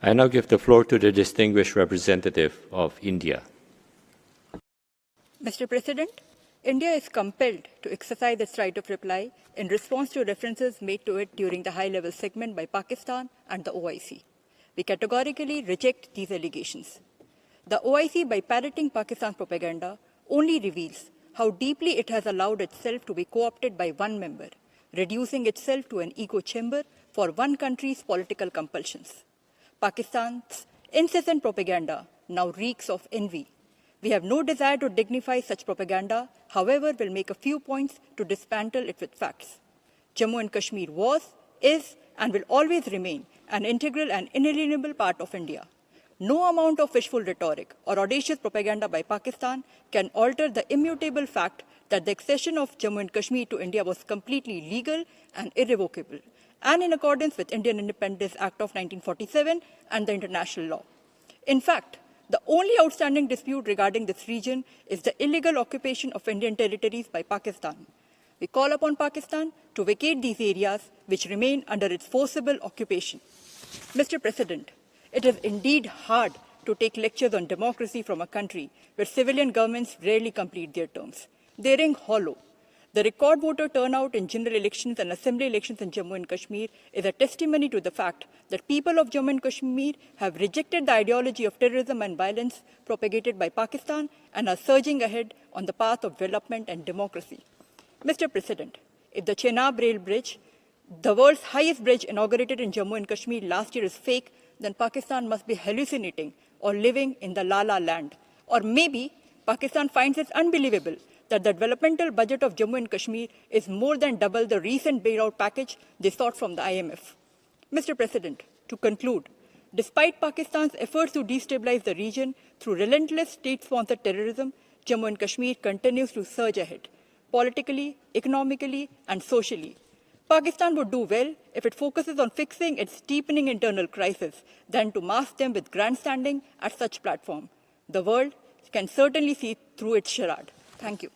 I now give the floor to the distinguished representative of India. Mr. President, India is compelled to exercise its right of reply in response to references made to it during the high-level segment by Pakistan and the OIC. We categorically reject these allegations. The OIC, by parroting Pakistan's propaganda, only reveals how deeply it has allowed itself to be co-opted by one member, reducing itself to an echo chamber for one country's political compulsions. Pakistan's incessant propaganda now reeks of envy. We have no desire to dignify such propaganda, however, we'll make a few points to dismantle it with facts. Jammu and Kashmir was, is, and will always remain an integral and inalienable part of India. No amount of wishful rhetoric or audacious propaganda by Pakistan can alter the immutable fact that the accession of Jammu and Kashmir to India was completely legal and irrevocable, and in accordance with Indian Independence Act of 1947 and the international law. In fact, the only outstanding dispute regarding this region is the illegal occupation of Indian territories by Pakistan. We call upon Pakistan to vacate these areas which remain under its forcible occupation. Mr. President, it is indeed hard to take lectures on democracy from a country where civilian governments rarely complete their terms. They ring hollow. The record voter turnout in general elections and assembly elections in Jammu and Kashmir is a testimony to the fact that people of Jammu and Kashmir have rejected the ideology of terrorism and violence propagated by Pakistan and are surging ahead on the path of development and democracy. Mr. President, if the Chenab Rail Bridge, the world's highest bridge inaugurated in Jammu and Kashmir last year, is fake, then Pakistan must be hallucinating or living in the La-La land. Or maybe Pakistan finds it unbelievable that the developmental budget of Jammu and Kashmir is more than double the recent bailout package they sought from the IMF. Mr. President, to conclude, despite Pakistan's efforts to destabilize the region through relentless state-sponsored terrorism, Jammu and Kashmir continues to surge ahead, politically, economically, and socially. Pakistan would do well if it focuses on fixing its deepening internal crisis than to mask them with grandstanding at such platform. The world can certainly see through its charade. Thank you.